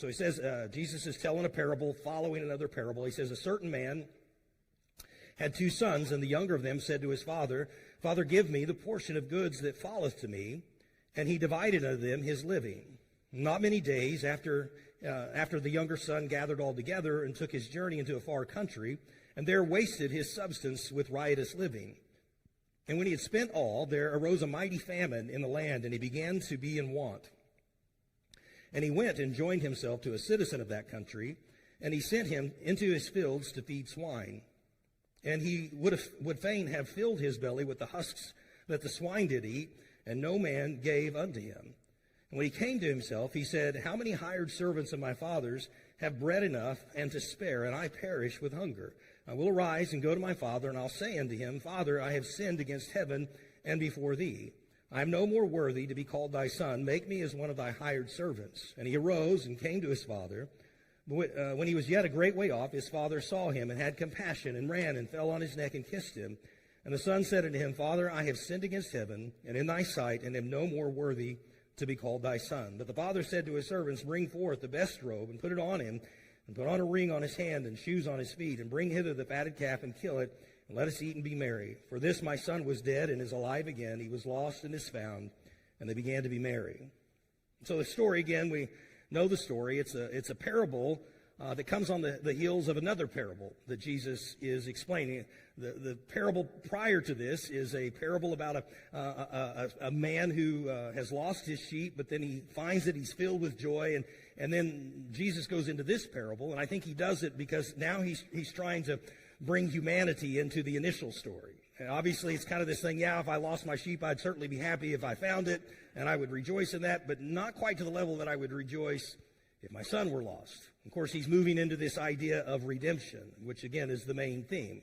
So he says, Jesus is telling a parable, following another parable. He says, a certain man had 2 sons, and the younger of them said to his father, Father, give me the portion of goods that falleth to me. And he divided unto them his living. Not many days after the younger son gathered all together and took his journey into a far country, and there wasted his substance with riotous living. And when he had spent all, there arose a mighty famine in the land, and he began to be in want. And he went and joined himself to a citizen of that country, and he sent him into his fields to feed swine. And he would fain have filled his belly with the husks that the swine did eat, and no man gave unto him. And when he came to himself, he said, How many hired servants of my father's have bread enough and to spare, and I perish with hunger? I will arise and go to my father, and I'll say unto him, Father, I have sinned against heaven and before thee. I am no more worthy to be called thy son. Make me as one of thy hired servants. And he arose and came to his father. When he was yet a great way off, his father saw him and had compassion and ran and fell on his neck and kissed him. And the son said unto him, Father, I have sinned against heaven and in thy sight, and am no more worthy to be called thy son. But the father said to his servants, Bring forth the best robe, and put it on him, and put on a ring on his hand, and shoes on his feet, and bring hither the fatted calf, and kill it, and let us eat and be merry. For this my son was dead, and is alive again. He was lost, and is found. And they began to be merry. So the story, again, we know the story. It's a parable that comes on the heels of another parable that Jesus is explaining. The parable prior to this is a parable about a man who has lost his sheep, but then he finds that he's filled with joy. And then Jesus goes into this parable, and I think he does it because now he's trying to bring humanity into the initial story. And obviously, it's kind of this thing, if I lost my sheep, I'd certainly be happy if I found it, and I would rejoice in that, but not quite to the level that I would rejoice if my son were lost. Of course, he's moving into this idea of redemption, which again is the main theme.